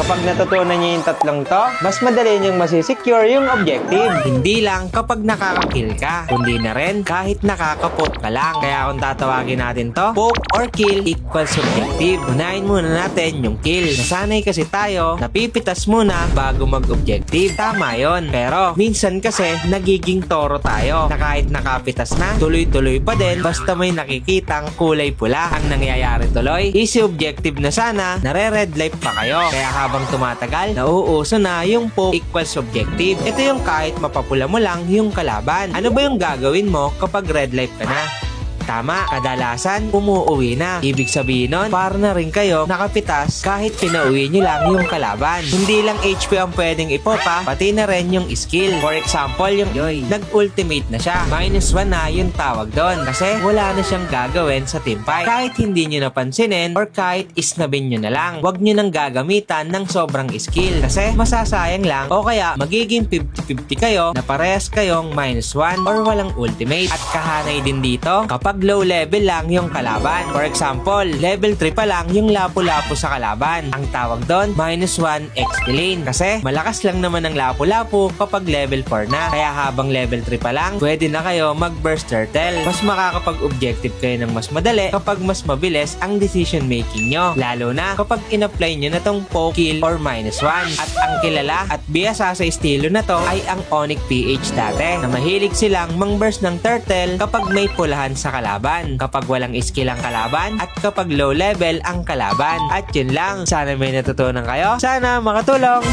Kapag natutunan niyo yung tatlong to, mas madali niyong masisecure yung objective. Hindi lang kapag nakaka-kill ka, kundi na rin kahit nakaka-poke ka lang. Kaya kung tatawagin natin to, poke or kill equals objective. Unahin muna natin yung kill. Nasanay kasi tayo, napipitas muna bago mag-objective. Tama yon. Pero minsan kasi nagiging toro tayo na kahit nakapitas na, tuloy-tuloy pa din basta may nakikitang kulay pula. Ang nangyayari tuloy, easy objective na sana, nare-red life pa kayo. Kaya habang tumatagal, nauuso na yung poke equals objective. Ito yung kahit mapapula mo lang yung kalaban. Ano ba yung gagawin mo kapag red life ka na? Tama, kadalasan umuuwi na. Ibig sabihin nun, para na rin kayo nakapitas kahit pinauwi nyo lang yung kalaban. Hindi lang HP ang pwedeng ipopa, pati na rin yung skill. For example, yung Yoy, nag-ultimate na siya. -1 na yung tawag doon kasi wala na siyang gagawin sa teamfight. Kahit hindi nyo napansinin or kahit isnabin nyo na lang, huwag nyo nang gagamitan ng sobrang skill kasi masasayang lang o kaya magiging 50-50 kayo na parehas kayong -1 or walang ultimate. At kahanay din dito, kapag low level lang yung kalaban. For example, level 3 pa lang yung lapu-lapu sa kalaban. Ang tawag doon, -1 XP lane. Kasi malakas lang naman ang lapu-lapu kapag level 4 na. Kaya habang level 3 pa lang, pwede na kayo mag-burst turtle. Mas makakapag-objective kayo ng mas madali kapag mas mabilis ang decision making nyo. Lalo na kapag in-apply nyo na tong poke, kill, or -1. At ang kilala at biyasa sa estilo na to ay ang Onyx PH dati, na mahilig silang mang-burst ng turtle kapag may pulahan sa kalaban, kapag walang skill ang kalaban, at kapag low level ang kalaban. At yun lang, sana may natutunan kayo, sana makatulong.